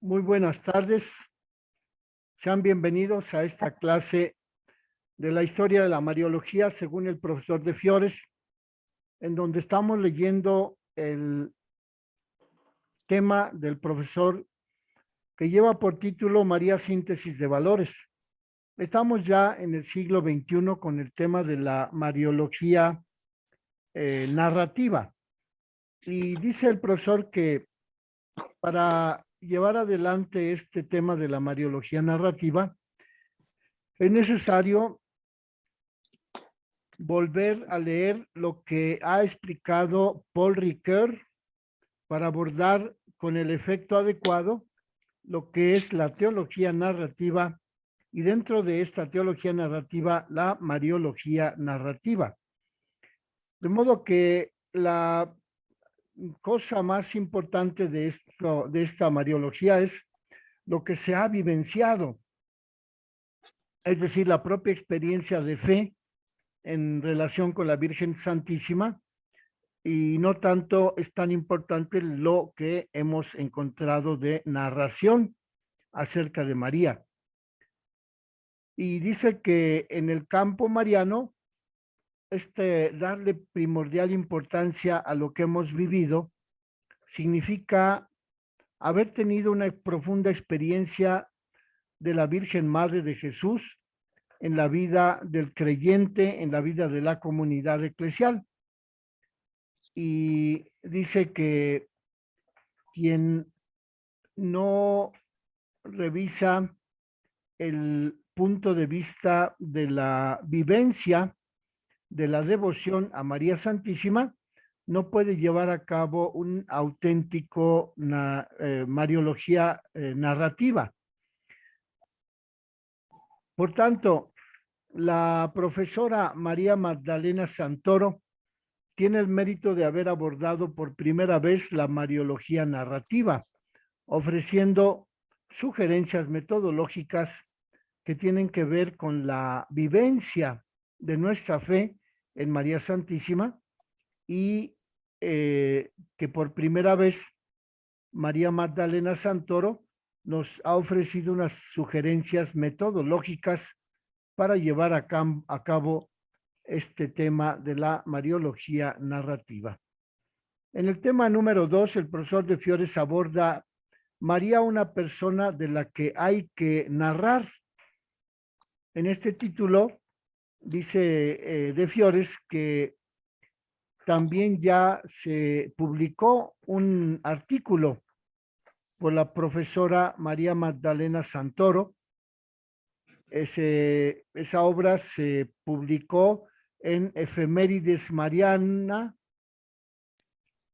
Muy buenas tardes. Sean bienvenidos a esta clase de la historia de la Mariología según el profesor de Fiores, en donde estamos leyendo el tema del profesor que lleva por título María Síntesis de Valores. Estamos ya en el siglo XXI con el tema de la Mariología narrativa. Y dice el profesor que para llevar adelante este tema de la Mariología narrativa, es necesario volver a leer lo que ha explicado Paul Ricoeur para abordar con el efecto adecuado lo que es la teología narrativa y dentro de esta teología narrativa, la mariología narrativa. De modo que la cosa más importante de esta mariología es lo que se ha vivenciado, es decir, la propia experiencia de fe en relación con la Virgen Santísima, y no tanto es tan importante lo que hemos encontrado de narración acerca de María. Y dice que en el campo mariano, darle primordial importancia a lo que hemos vivido significa haber tenido una profunda experiencia de la Virgen Madre de Jesús en la vida del creyente, en la vida de la comunidad eclesial. Y dice que quien no revisa el punto de vista de la vivencia de la devoción a María Santísima, no puede llevar a cabo un auténtico mariología narrativa. Por tanto, la profesora María Magdalena Santoro tiene el mérito de haber abordado por primera vez la mariología narrativa, ofreciendo sugerencias metodológicas que tienen que ver con la vivencia de nuestra fe en María Santísima y que por primera vez María Magdalena Santoro nos ha ofrecido unas sugerencias metodológicas para llevar a cabo este tema de la mariología narrativa. En el tema número 2, el profesor de Fiores aborda María, una persona de la que hay que narrar. En este título dice de Fiores que también ya se publicó un artículo por la María Magdalena Santoro. Esa obra se publicó en Efemérides Mariana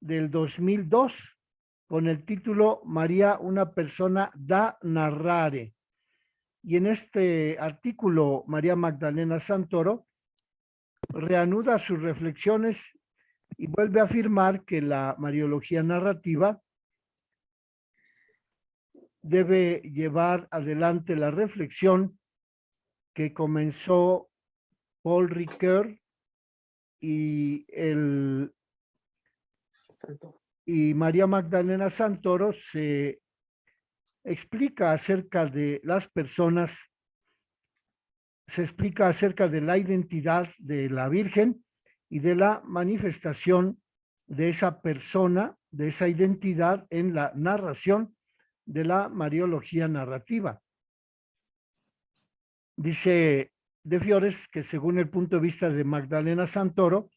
del 2002 con el título María, una persona da narrare. Y en este artículo, María Magdalena Santoro reanuda sus reflexiones y vuelve a afirmar que la mariología narrativa debe llevar adelante la reflexión que comenzó Paul Ricoeur y María Magdalena Santoro se explica acerca de las personas, se explica acerca de la identidad de la Virgen y de la manifestación de esa persona, de esa identidad en la narración de la mariología narrativa. Dice de Fiores que según el punto de vista de Magdalena Santoro,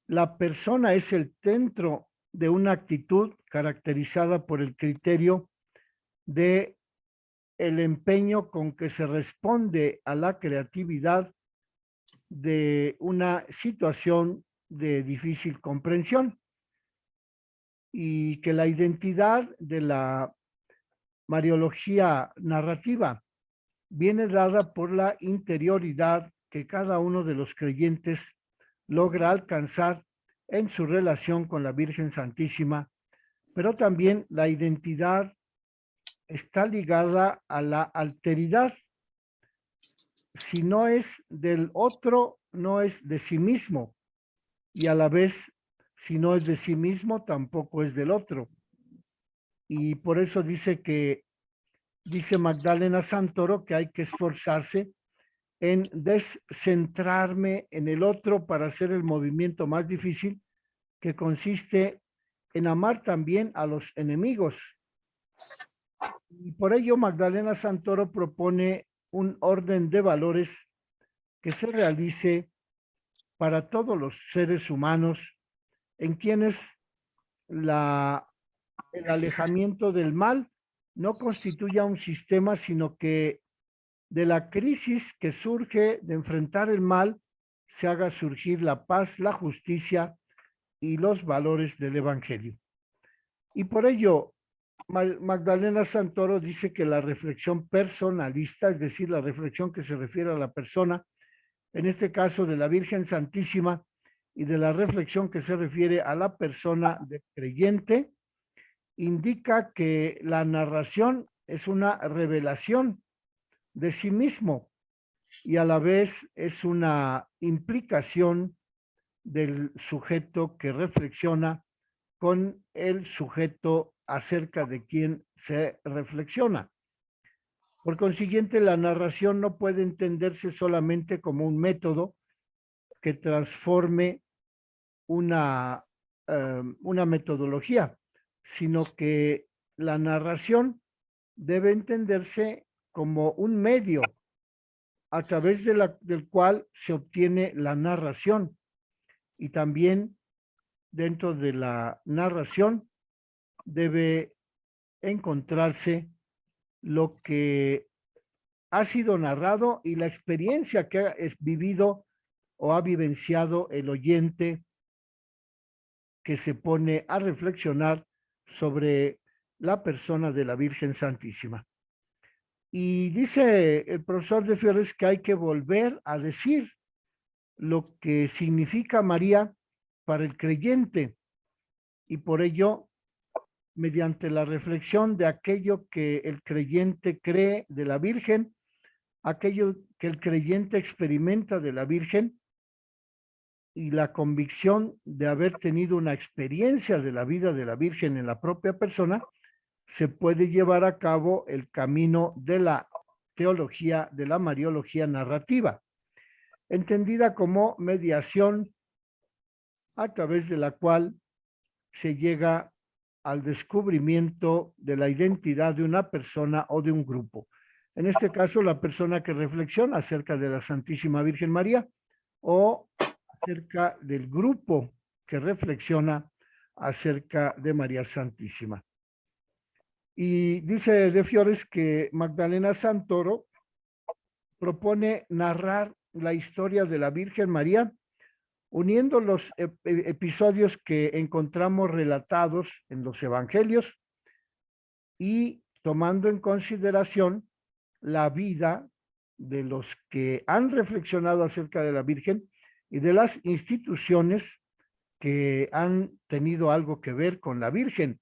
la persona es el centro de una actitud caracterizada por el criterio de el empeño con que se responde a la creatividad de una situación de difícil comprensión, y que la identidad de la mariología narrativa viene dada por la interioridad que cada uno de los creyentes logra alcanzar en su relación con la Virgen Santísima, pero también la identidad está ligada a la alteridad. Si no es del otro, no es de sí mismo, y a la vez, si no es de sí mismo, tampoco es del otro. y por eso dice Magdalena Santoro que hay que esforzarse en descentrarme en el otro para hacer el movimiento más difícil, que consiste en amar también a los enemigos. Y por ello Magdalena Santoro propone un orden de valores que se realice para todos los seres humanos, en quienes el alejamiento del mal no constituya un sistema, sino que de la crisis que surge de enfrentar el mal se haga surgir la paz, la justicia y los valores del Evangelio. Y por ello, Magdalena Santoro dice que la reflexión personalista, es decir, la reflexión que se refiere a la persona, en este caso de la Virgen Santísima, y de la reflexión que se refiere a la persona del creyente, indica que la narración es una revelación de sí mismo y a la vez es una implicación del sujeto que reflexiona con el sujeto acerca de quien se reflexiona. Por consiguiente, la narración no puede entenderse solamente como un método que transforme una metodología, sino que la narración debe entenderse como un medio a través del cual se obtiene la narración, y también dentro de la narración debe encontrarse lo que ha sido narrado y la experiencia que ha vivido o ha vivenciado el oyente que se pone a reflexionar sobre la persona de la Virgen Santísima. Y dice el profesor de Fiores que hay que volver a decir lo que significa María para el creyente, y por ello, mediante la reflexión de aquello que el creyente cree de la Virgen, aquello que el creyente experimenta de la Virgen, y la convicción de haber tenido una experiencia de la vida de la Virgen en la propia persona, se puede llevar a cabo el camino de la teología, de la mariología narrativa, entendida como mediación a través de la cual se llega al descubrimiento de la identidad de una persona o de un grupo. En este caso, la persona que reflexiona acerca de la Santísima Virgen María, o acerca del grupo que reflexiona acerca de María Santísima. Y dice De Fiores que Magdalena Santoro propone narrar la historia de la Virgen María uniendo los episodios que encontramos relatados en los evangelios y tomando en consideración la vida de los que han reflexionado acerca de la Virgen y de las instituciones que han tenido algo que ver con la Virgen.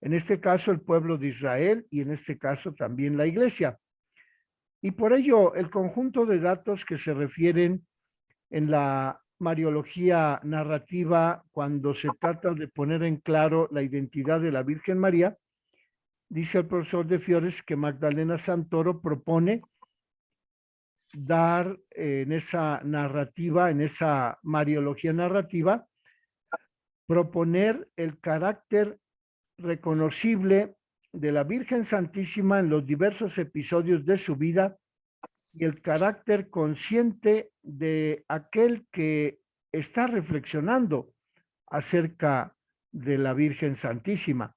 En este caso, el pueblo de Israel, y en este caso también la Iglesia. Y por ello, el conjunto de datos que se refieren en la mariología narrativa, cuando se trata de poner en claro la identidad de la Virgen María, dice el profesor De Fiores que Magdalena Santoro propone dar en esa narrativa, en esa mariología narrativa, proponer el carácter reconocible de la Virgen Santísima en los diversos episodios de su vida y el carácter consciente de aquel que está reflexionando acerca de la Virgen Santísima.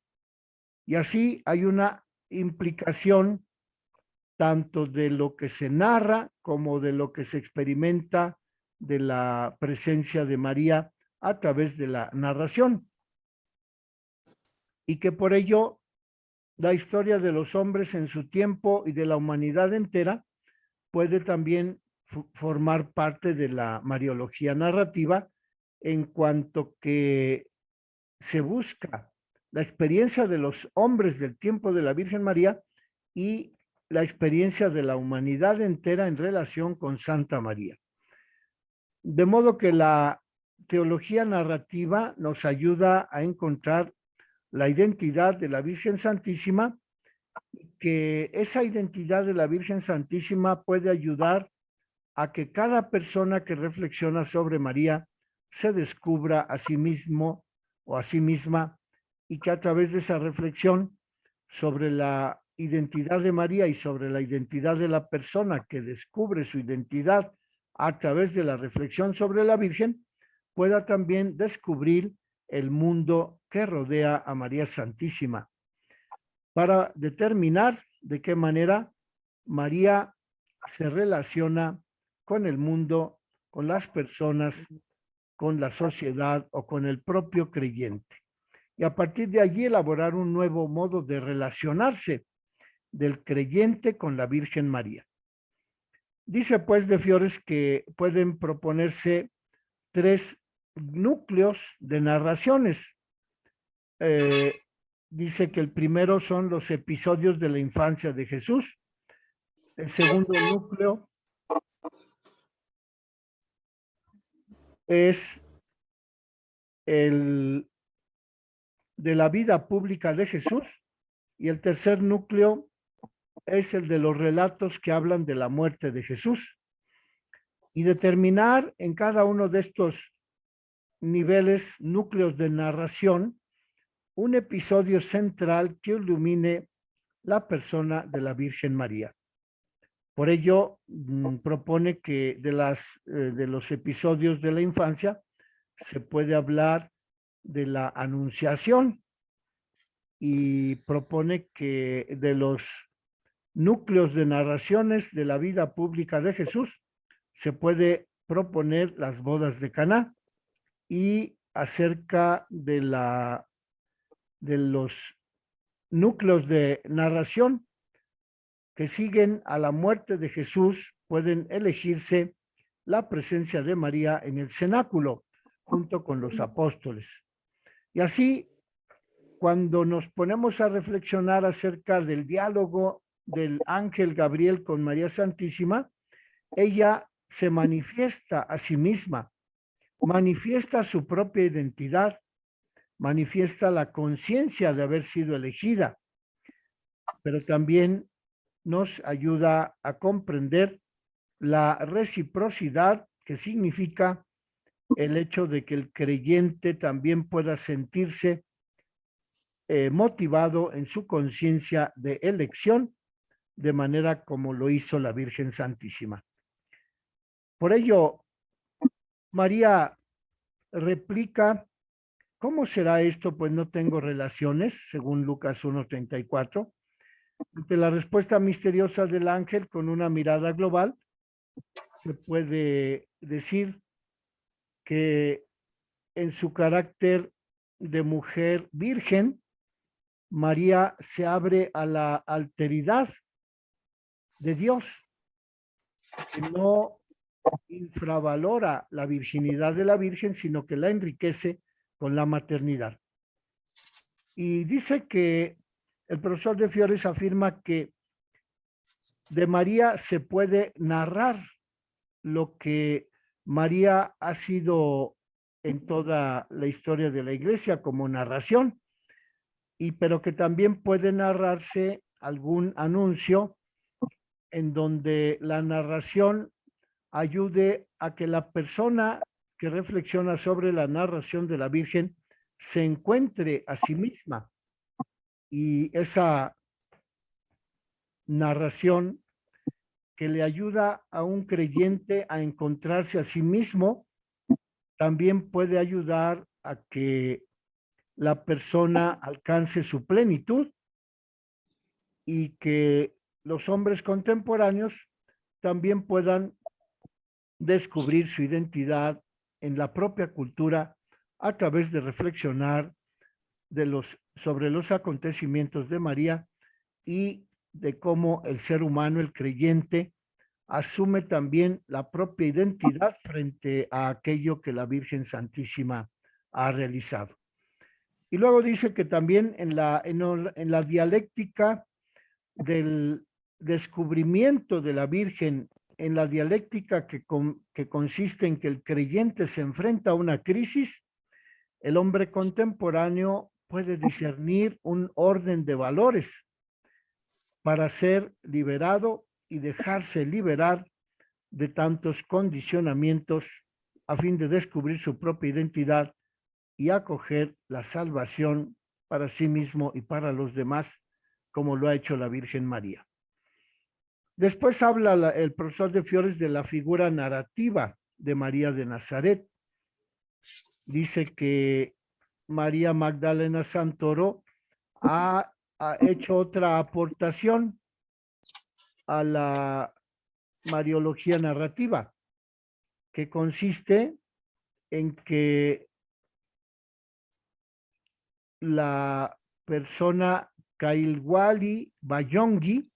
Y así hay una implicación tanto de lo que se narra como de lo que se experimenta de la presencia de María a través de la narración. Y que por ello la historia de los hombres en su tiempo y de la humanidad entera puede también formar parte de la mariología narrativa, en cuanto que se busca la experiencia de los hombres del tiempo de la Virgen María y la experiencia de la humanidad entera en relación con Santa María. De modo que la teología narrativa nos ayuda a encontrar la identidad de la Virgen Santísima, que esa identidad de la Virgen Santísima puede ayudar a que cada persona que reflexiona sobre María se descubra a sí mismo o a sí misma, y que a través de esa reflexión sobre la identidad de María y sobre la identidad de la persona que descubre su identidad a través de la reflexión sobre la Virgen, pueda también descubrir el mundo que rodea a María Santísima, para determinar de qué manera María se relaciona con el mundo, con las personas, con la sociedad o con el propio creyente. Y a partir de allí elaborar un nuevo modo de relacionarse del creyente con la Virgen María. Dice pues de Fiores que pueden proponerse 3 núcleos de narraciones. Dice que el primero son los episodios de la infancia de Jesús. El segundo núcleo es el de la vida pública de Jesús, y el tercer núcleo es el de los relatos que hablan de la muerte de Jesús, y determinar en cada uno de estos niveles, núcleos de narración, un episodio central que ilumine la persona de la Virgen María. Por ello, propone que de los episodios de la infancia se puede hablar de la Anunciación, y propone que de los núcleos de narraciones de la vida pública de Jesús se puede proponer las bodas de Caná, y acerca de los núcleos de narración que siguen a la muerte de Jesús, pueden elegirse la presencia de María en el cenáculo junto con los apóstoles. Y así, cuando nos ponemos a reflexionar acerca del diálogo del ángel Gabriel con María Santísima, ella se manifiesta a sí misma, manifiesta su propia identidad, manifiesta la conciencia de haber sido elegida, pero también nos ayuda a comprender la reciprocidad, que significa el hecho de que el creyente también pueda sentirse motivado en su conciencia de elección, de manera como lo hizo la Virgen Santísima. Por ello, María replica: ¿cómo será esto? Pues no tengo relaciones, según Lucas 1:34. Ante la respuesta misteriosa del ángel, con una mirada global, se puede decir que en su carácter de mujer virgen, María se abre a la alteridad de Dios, que no infravalora la virginidad de la Virgen, sino que la enriquece con la maternidad. Y dice que el profesor de Fiores afirma que de María se puede narrar lo que María ha sido en toda la historia de la Iglesia como narración, pero que también puede narrarse algún anuncio en donde la narración ayude a que la persona que reflexiona sobre la narración de la Virgen se encuentre a sí misma, y esa narración que le ayuda a un creyente a encontrarse a sí mismo, también puede ayudar a que la persona alcance su plenitud, y que los hombres contemporáneos también puedan descubrir su identidad en la propia cultura a través de reflexionar sobre los acontecimientos de María, y de cómo el ser humano, el creyente, asume también la propia identidad frente a aquello que la Virgen Santísima ha realizado. Y luego dice que también en la dialéctica del descubrimiento de la Virgen, en la dialéctica que consiste en que el creyente se enfrenta a una crisis, el hombre contemporáneo puede discernir un orden de valores para ser liberado y dejarse liberar de tantos condicionamientos a fin de descubrir su propia identidad y acoger la salvación para sí mismo y para los demás, como lo ha hecho la Virgen María. Después habla el profesor de Fiores de la figura narrativa de María de Nazaret. Dice que María Magdalena Santoro ha hecho otra aportación a la mariología narrativa, que consiste en que la persona Kailwali Bayongi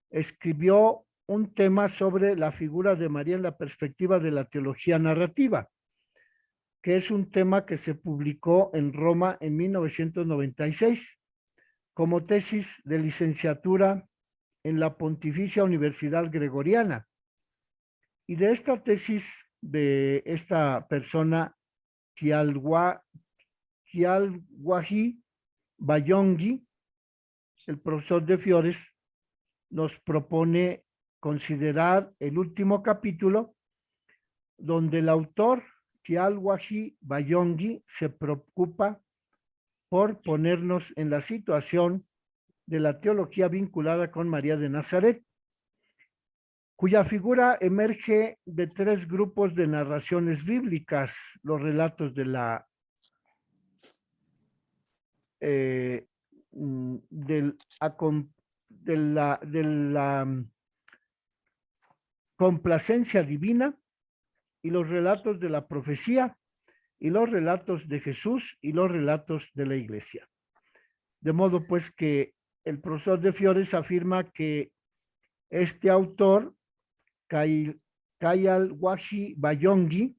escribió un tema sobre la figura de María en la perspectiva de la teología narrativa, que es un tema que se publicó en Roma en 1996 como tesis de licenciatura en la Pontificia Universidad Gregoriana. Y de esta tesis de esta persona, Kialwahi Bayongi, el profesor de Fiores, nos propone considerar el último capítulo donde el autor, Kialwahi Bayongi, se preocupa por ponernos en la situación de la teología vinculada con María de Nazaret, cuya figura emerge de tres grupos de narraciones bíblicas: los relatos de la complacencia divina, y los relatos de la profecía, y los relatos de Jesús, y los relatos de la iglesia. De modo pues que el profesor de Fiores afirma que este autor, Kialwahi Bayongi,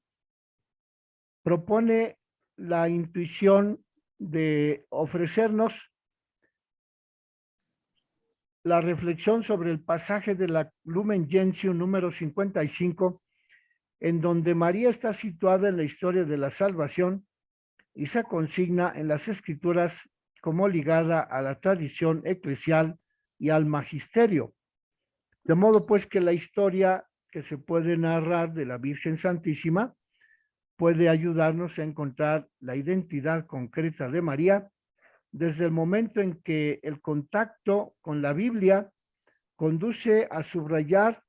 propone la intuición de ofrecernos la reflexión sobre el pasaje de la Lumen Gentium número 55, en donde María está situada en la historia de la salvación y se consigna en las escrituras como ligada a la tradición eclesial y al magisterio. De modo pues que la historia que se puede narrar de la Virgen Santísima puede ayudarnos a encontrar la identidad concreta de María desde el momento en que el contacto con la Biblia conduce a subrayar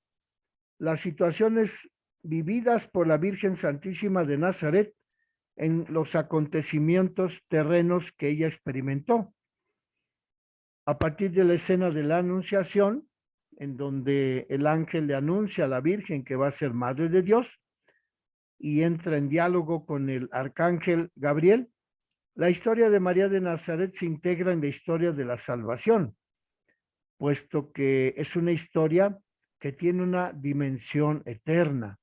las situaciones vividas por la Virgen Santísima de Nazaret en los acontecimientos terrenos que ella experimentó. A partir de la escena de la Anunciación, en donde el ángel le anuncia a la Virgen que va a ser Madre de Dios y entra en diálogo con el arcángel Gabriel, la historia de María de Nazaret se integra en la historia de la salvación, puesto que es una historia que tiene una dimensión eterna.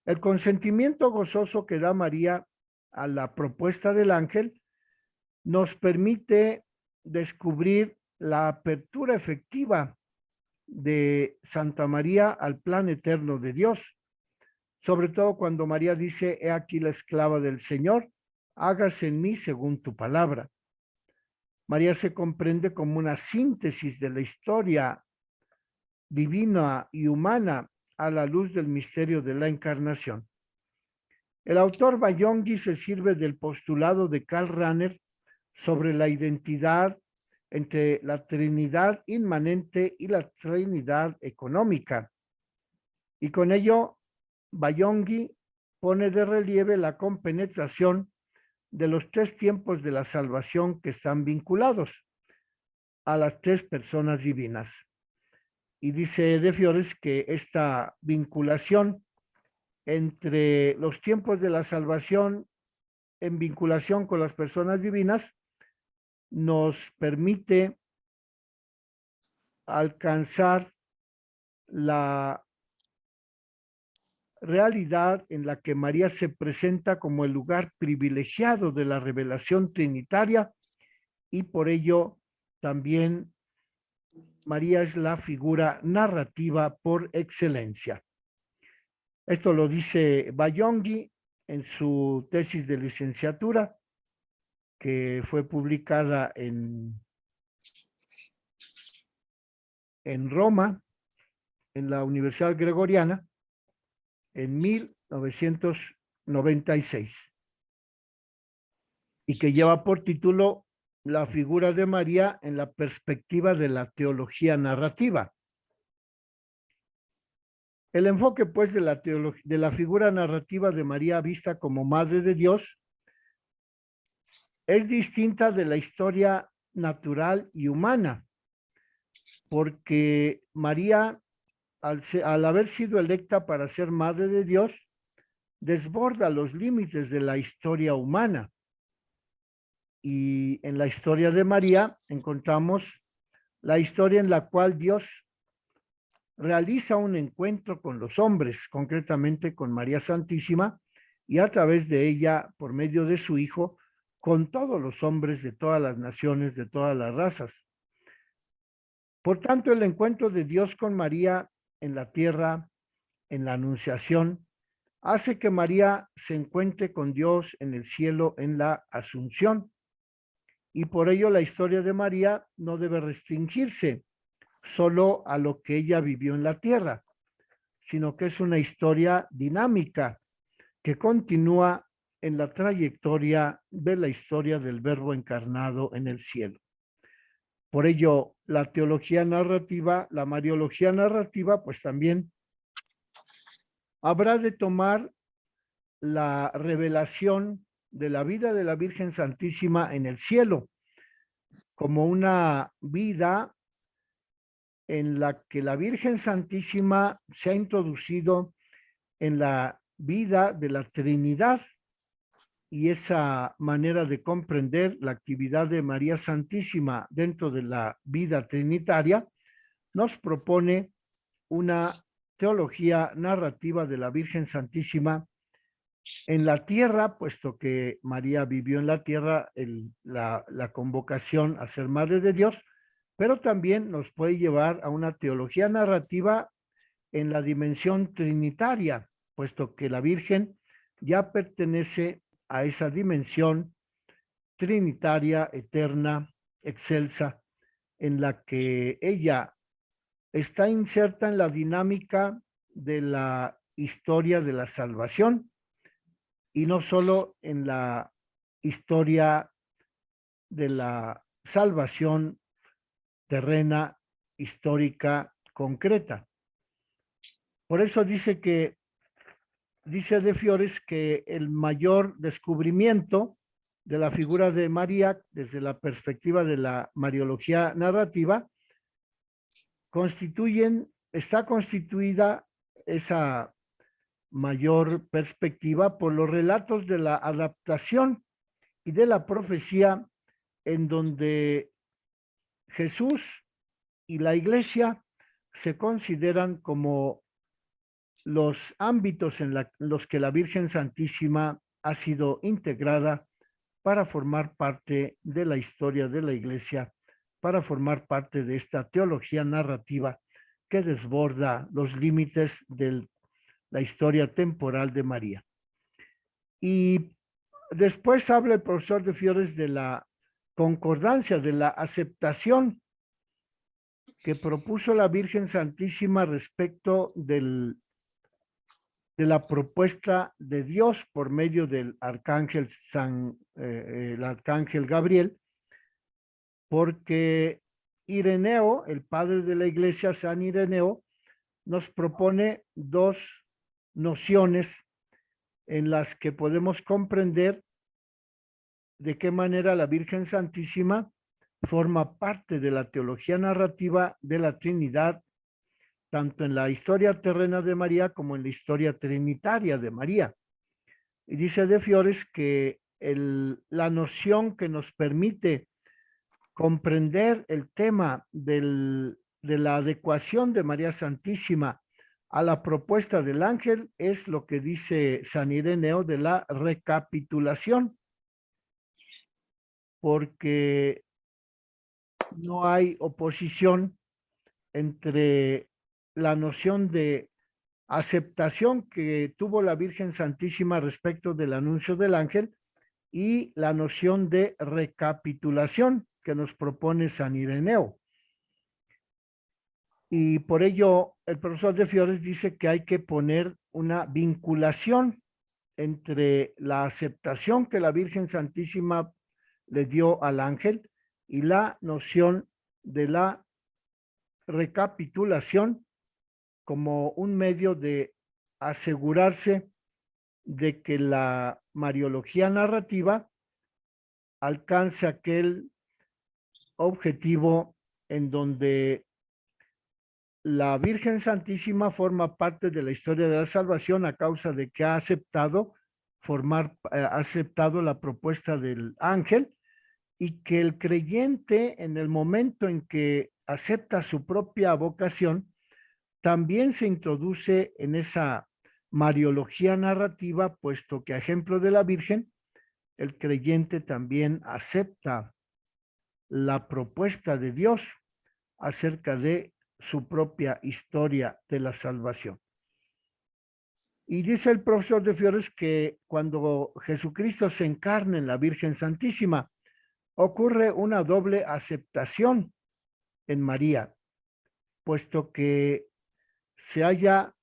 El consentimiento gozoso que da María a la propuesta del ángel nos permite descubrir la apertura efectiva de Santa María al plan eterno de Dios, sobre todo cuando María dice: he aquí la esclava del Señor, hágase en mí según tu palabra. María se comprende como una síntesis de la historia divina y humana a la luz del misterio de la encarnación. El autor Bayongi se sirve del postulado de Karl Rahner sobre la identidad entre la Trinidad inmanente y la Trinidad económica. Y con ello, Bayongi pone de relieve la compenetración de los tres tiempos de la salvación que están vinculados a las tres personas divinas. Y dice de Fiores que esta vinculación entre los tiempos de la salvación en vinculación con las personas divinas nos permite alcanzar la realidad en la que María se presenta como el lugar privilegiado de la revelación trinitaria, y por ello también María es la figura narrativa por excelencia. Esto lo dice Bayongi en su tesis de licenciatura, que fue publicada en Roma, en la Universidad Gregoriana, en 1996, y que lleva por título La figura de María en la perspectiva de la teología narrativa. El enfoque, pues, de la figura narrativa de María vista como Madre de Dios es distinta de la historia natural y humana, porque María, al haber sido electa para ser Madre de Dios, desborda los límites de la historia humana. Y en la historia de María encontramos la historia en la cual Dios realiza un encuentro con los hombres, concretamente con María Santísima, y a través de ella, por medio de su Hijo, con todos los hombres de todas las naciones, de todas las razas. Por tanto, el encuentro de Dios con María en la tierra, en la Anunciación, hace que María se encuentre con Dios en el cielo en la Asunción. Y por ello la historia de María no debe restringirse solo a lo que ella vivió en la tierra, sino que es una historia dinámica que continúa en la trayectoria de la historia del Verbo encarnado en el cielo. Por ello, la teología narrativa, la mariología narrativa, pues también habrá de tomar la revelación de la vida de la Virgen Santísima en el cielo como una vida en la que la Virgen Santísima se ha introducido en la vida de la Trinidad, y esa manera de comprender la actividad de María Santísima dentro de la vida trinitaria nos propone una teología narrativa de la Virgen Santísima en la tierra, puesto que María vivió en la tierra la convocación a ser Madre de Dios, pero también nos puede llevar a una teología narrativa en la dimensión trinitaria, puesto que la Virgen ya pertenece a esa dimensión trinitaria, eterna, excelsa, en la que ella está inserta en la dinámica de la historia de la salvación y no solo en la historia de la salvación terrena, histórica, concreta. Por eso dice De Fiores que el mayor descubrimiento de la figura de María desde la perspectiva de la mariología narrativa está constituida esa mayor perspectiva por los relatos de la adaptación y de la profecía, en donde Jesús y la Iglesia se consideran como los ámbitos en los que la Virgen Santísima ha sido integrada para formar parte de la historia de la Iglesia, para formar parte de esta teología narrativa que desborda los límites de la historia temporal de María. Y después habla el profesor De Fiores de la concordancia, de la aceptación que propuso la Virgen Santísima respecto de la propuesta de Dios por medio del arcángel el arcángel Gabriel, porque Ireneo, el padre de la iglesia, San Ireneo, nos propone dos nociones en las que podemos comprender de qué manera la Virgen Santísima forma parte de la teología narrativa de la Trinidad, tanto en la historia terrena de María como en la historia trinitaria de María. Y dice De Fiores que la noción que nos permite comprender el tema de la adecuación de María Santísima a la propuesta del ángel es lo que dice San Ireneo de la recapitulación, porque no hay oposición entre la noción de aceptación que tuvo la Virgen Santísima respecto del anuncio del ángel y la noción de recapitulación que nos propone San Ireneo. Y por ello, el profesor de Fiores dice que hay que poner una vinculación entre la aceptación que la Virgen Santísima le dio al ángel y la noción de la recapitulación como un medio de asegurarse de que la mariología narrativa alcance aquel objetivo en donde la Virgen Santísima forma parte de la historia de la salvación a causa de que ha aceptado aceptado la propuesta del ángel, y que el creyente, en el momento en que acepta su propia vocación, también se introduce en esa mariología narrativa, puesto que a ejemplo de la Virgen, el creyente también acepta la propuesta de Dios acerca de su propia historia de la salvación. Y dice el profesor de Fiores que cuando Jesucristo se encarna en la Virgen Santísima, ocurre una doble aceptación en María, puesto que se halla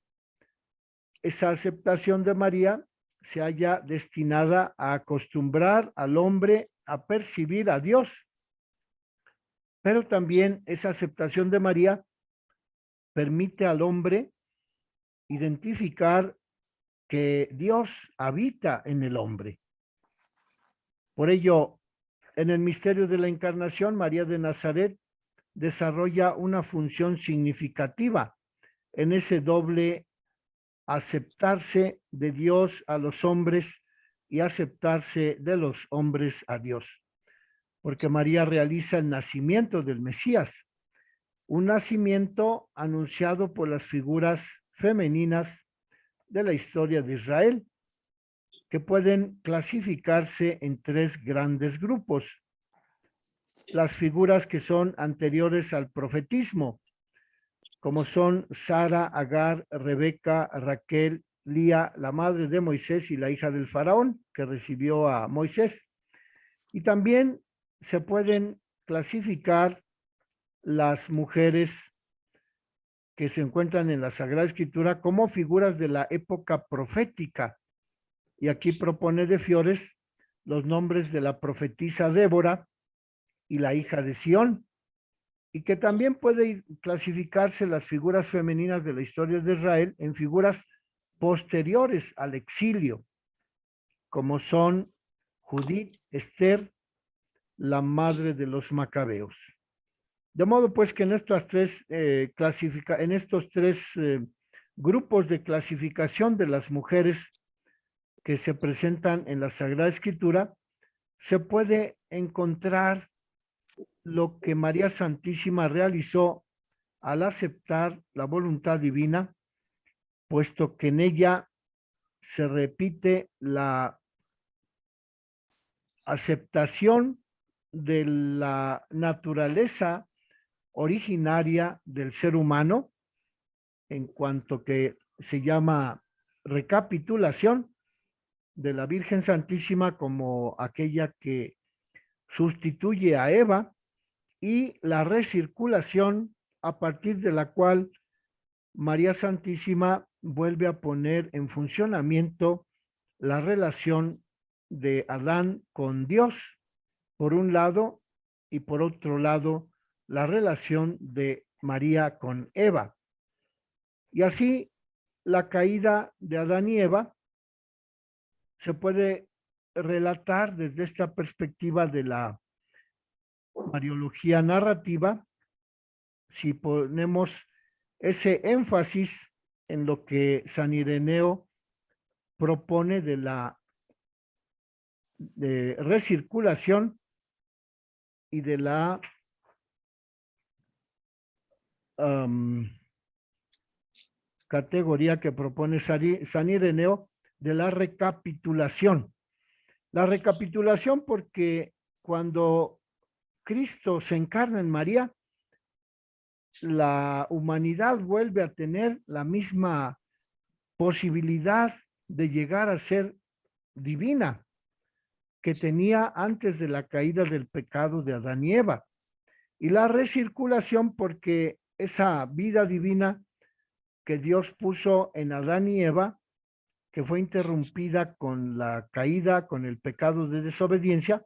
esa aceptación de María, se halla destinada a acostumbrar al hombre a percibir a Dios, pero también esa aceptación de María permite al hombre identificar que Dios habita en el hombre. Por ello, en el misterio de la encarnación, María de Nazaret desarrolla una función significativa en ese doble aceptarse de Dios a los hombres y aceptarse de los hombres a Dios, porque María realiza el nacimiento del Mesías, un nacimiento anunciado por las figuras femeninas de la historia de Israel, que pueden clasificarse en tres grandes grupos. Las figuras que son anteriores al profetismo, como son Sara, Agar, Rebeca, Raquel, Lía, la madre de Moisés y la hija del faraón que recibió a Moisés. Y también se pueden clasificar las mujeres que se encuentran en la Sagrada Escritura como figuras de la época profética. Y aquí propone de Fiores los nombres de la profetisa Débora y la hija de Sión, y que también puede clasificarse las figuras femeninas de la historia de Israel en figuras posteriores al exilio, como son Judith, Esther, la madre de los macabeos. De modo pues que en estos tres grupos de clasificación de las mujeres que se presentan en la Sagrada Escritura, se puede encontrar lo que María Santísima realizó al aceptar la voluntad divina, puesto que en ella se repite la aceptación de la naturaleza originaria del ser humano, en cuanto que se llama recapitulación de la Virgen Santísima como aquella que sustituye a Eva, y la recirculación a partir de la cual María Santísima vuelve a poner en funcionamiento la relación de Adán con Dios, por un lado, y por otro lado, la relación de María con Eva. Y así, la caída de Adán y Eva se puede relatar desde esta perspectiva de la mariología narrativa, si ponemos ese énfasis en lo que San Ireneo propone de la recirculación y de la categoría que propone San Ireneo de la recapitulación. La recapitulación porque cuando Cristo se encarna en María, la humanidad vuelve a tener la misma posibilidad de llegar a ser divina, que tenía antes de la caída del pecado de Adán y Eva. Y la recirculación porque esa vida divina que Dios puso en Adán y Eva, que fue interrumpida con la caída, con el pecado de desobediencia,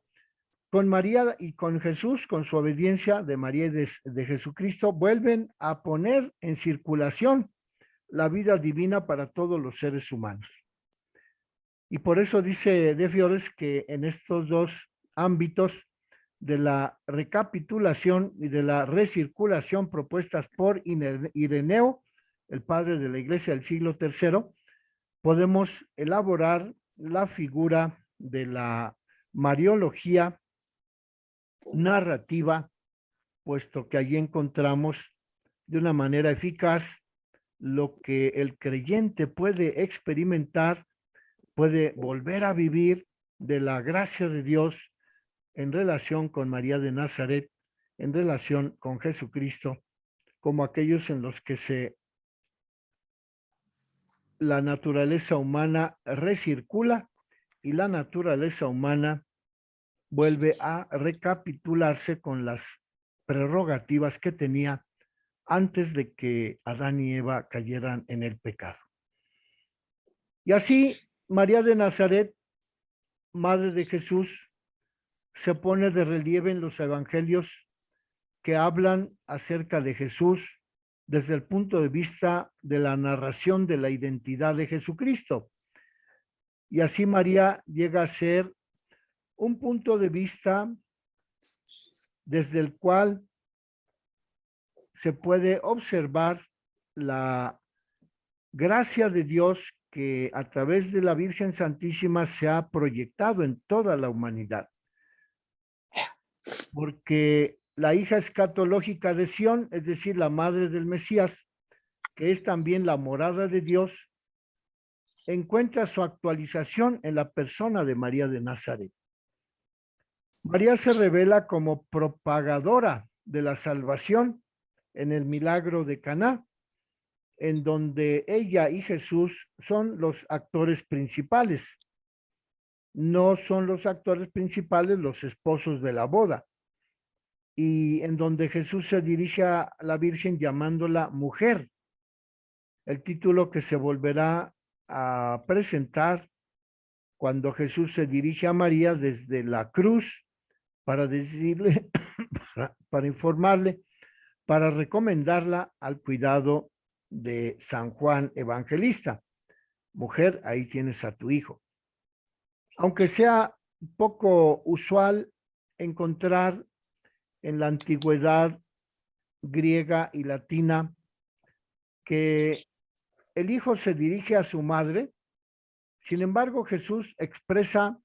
con María y con Jesús, con su obediencia de María y de Jesucristo, vuelven a poner en circulación la vida divina para todos los seres humanos. Y por eso dice De Fiores que en estos dos ámbitos de la recapitulación y de la recirculación propuestas por Ireneo, el padre de la Iglesia del siglo III, podemos elaborar la figura de la Mariología narrativa, puesto que allí encontramos de una manera eficaz lo que el creyente puede experimentar, puede volver a vivir de la gracia de Dios en relación con María de Nazaret, en relación con Jesucristo, como aquellos en los que la naturaleza humana recircula y la naturaleza humana vuelve a recapitularse con las prerrogativas que tenía antes de que Adán y Eva cayeran en el pecado. Y así María de Nazaret, madre de Jesús, se pone de relieve en los evangelios que hablan acerca de Jesús desde el punto de vista de la narración de la identidad de Jesucristo. Y así María llega a ser un punto de vista desde el cual se puede observar la gracia de Dios que a través de la Virgen Santísima se ha proyectado en toda la humanidad. Porque la hija escatológica de Sión, es decir, la madre del Mesías, que es también la morada de Dios, encuentra su actualización en la persona de María de Nazaret. María se revela como propagadora de la salvación en el milagro de Caná, en donde ella y Jesús son los actores principales. No son los actores principales los esposos de la boda. Y en donde Jesús se dirige a la Virgen llamándola mujer, el título que se volverá a presentar cuando Jesús se dirige a María desde la cruz para decirle, para informarle, para recomendarla al cuidado de San Juan Evangelista. Mujer, ahí tienes a tu hijo. Aunque sea poco usual encontrar en la antigüedad griega y latina que el hijo se dirige a su madre, sin embargo Jesús expresa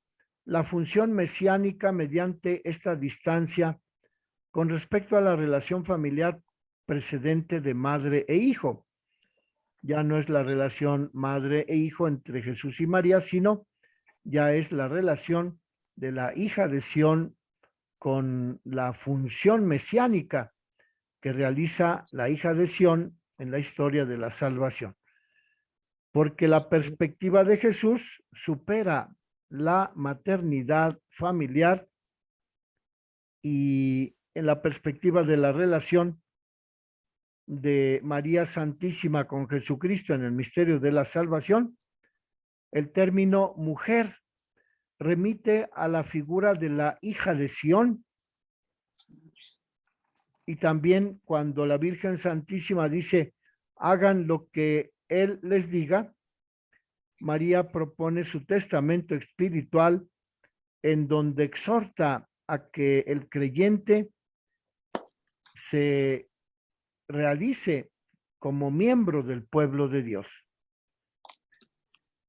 la función mesiánica mediante esta distancia con respecto a la relación familiar precedente de madre e hijo. Ya no es la relación madre e hijo entre Jesús y María, sino ya es la relación de la hija de Sión con la función mesiánica que realiza la hija de Sión en la historia de la salvación. Porque la perspectiva de Jesús supera la maternidad familiar y en la perspectiva de la relación de María Santísima con Jesucristo en el misterio de la salvación, el término mujer remite a la figura de la hija de Sión. Y también cuando la Virgen Santísima dice, hagan lo que Él les diga, María propone su testamento espiritual en donde exhorta a que el creyente se realice como miembro del pueblo de Dios.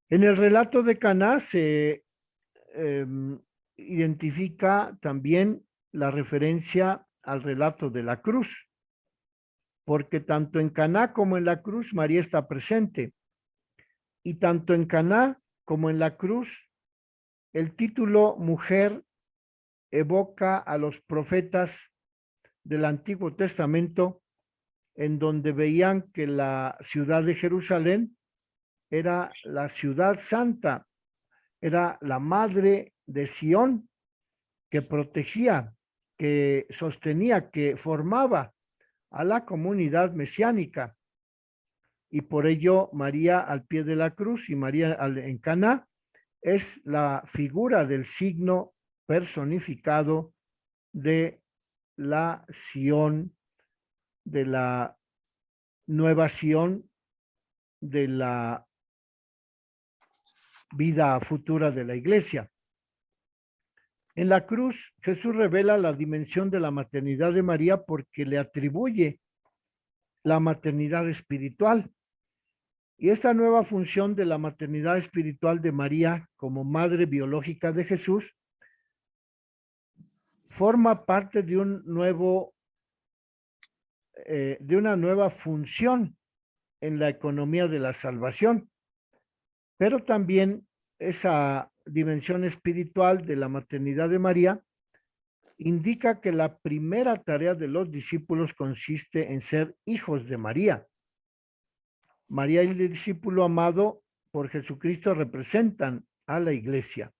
En el relato de Caná se identifica también la referencia al relato de la cruz, porque tanto en Caná como en la cruz María está presente, y tanto en Caná como en la cruz el título mujer evoca a los profetas del Antiguo Testamento, en donde veían que la ciudad de Jerusalén era la ciudad santa, era la madre de Sión que protegía, que sostenía, que formaba a la comunidad mesiánica. Y por ello María al pie de la cruz y María en Caná es la figura del signo personificado de la Sión, de la nueva Sión, de la vida futura de la iglesia. En la cruz, Jesús revela la dimensión de la maternidad de María porque le atribuye la maternidad espiritual. Y esta nueva función de la maternidad espiritual de María como madre biológica de Jesús forma parte de un nuevo, de una nueva función en la economía de la salvación. Pero también esa dimensión espiritual de la maternidad de María indica que la primera tarea de los discípulos consiste en ser hijos de María. María y el discípulo amado por Jesucristo representan a la iglesia,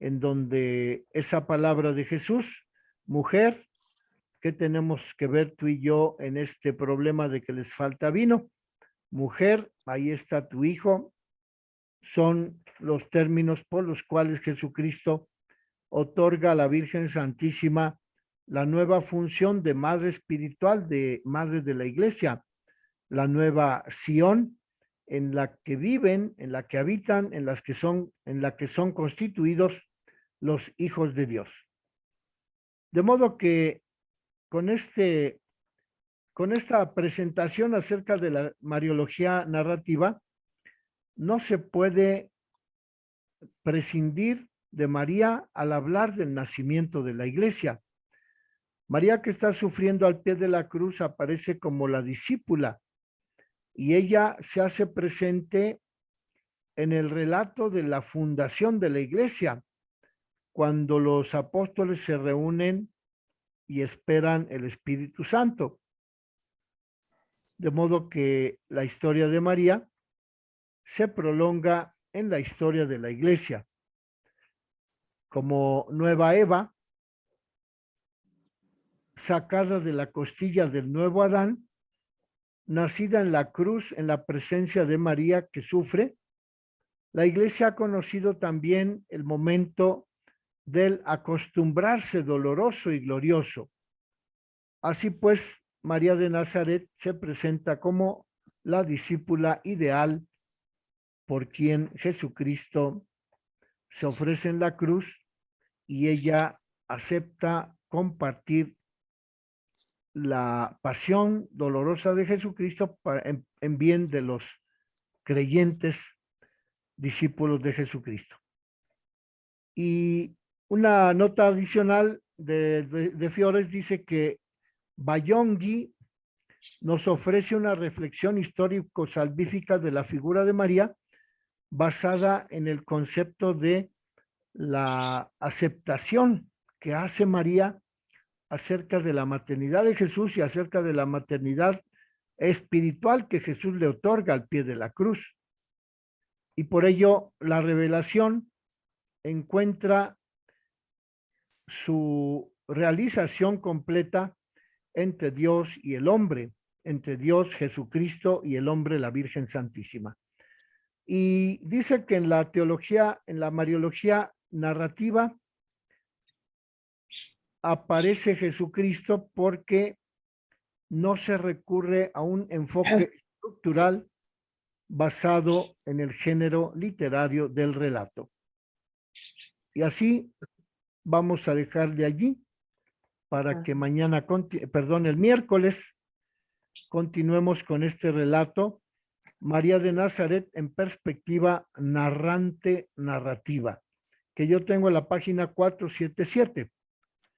en donde esa palabra de Jesús, mujer, ¿qué tenemos que ver tú y yo en este problema de que les falta vino? Mujer, ahí está tu hijo, son los términos por los cuales Jesucristo otorga a la Virgen Santísima la nueva función de madre espiritual, de madre de la iglesia, la nueva Sión en la que viven, en la que habitan, en la que son constituidos los hijos de Dios. De modo que con esta presentación acerca de la mariología narrativa, no se puede prescindir de María al hablar del nacimiento de la iglesia. María, que está sufriendo al pie de la cruz, aparece como la discípula y ella se hace presente en el relato de la fundación de la iglesia, cuando los apóstoles se reúnen y esperan el Espíritu Santo. De modo que la historia de María se prolonga en la historia de la iglesia. Como nueva Eva, sacada de la costilla del nuevo Adán, nacida en la cruz en la presencia de María que sufre, la iglesia ha conocido también el momento del acostumbrarse doloroso y glorioso. Así pues, María de Nazaret se presenta como la discípula ideal por quien Jesucristo se ofrece en la cruz y ella acepta compartir la pasión dolorosa de Jesucristo en bien de los creyentes discípulos de Jesucristo. Y una nota adicional de Fiores dice que Bayongui nos ofrece una reflexión histórico-salvífica de la figura de María basada en el concepto de la aceptación que hace María acerca de la maternidad de Jesús y acerca de la maternidad espiritual que Jesús le otorga al pie de la cruz. Y por ello la revelación encuentra su realización completa entre Dios y el hombre, entre Dios Jesucristo y el hombre, la Virgen Santísima. Y dice que en la teología, en la mariología narrativa, aparece Jesucristo porque no se recurre a un enfoque estructural basado en el género literario del relato. Y así vamos a dejar de allí para que mañana, el miércoles, continuemos con este relato, María de Nazaret en perspectiva narrante narrativa, que yo tengo en la página 477.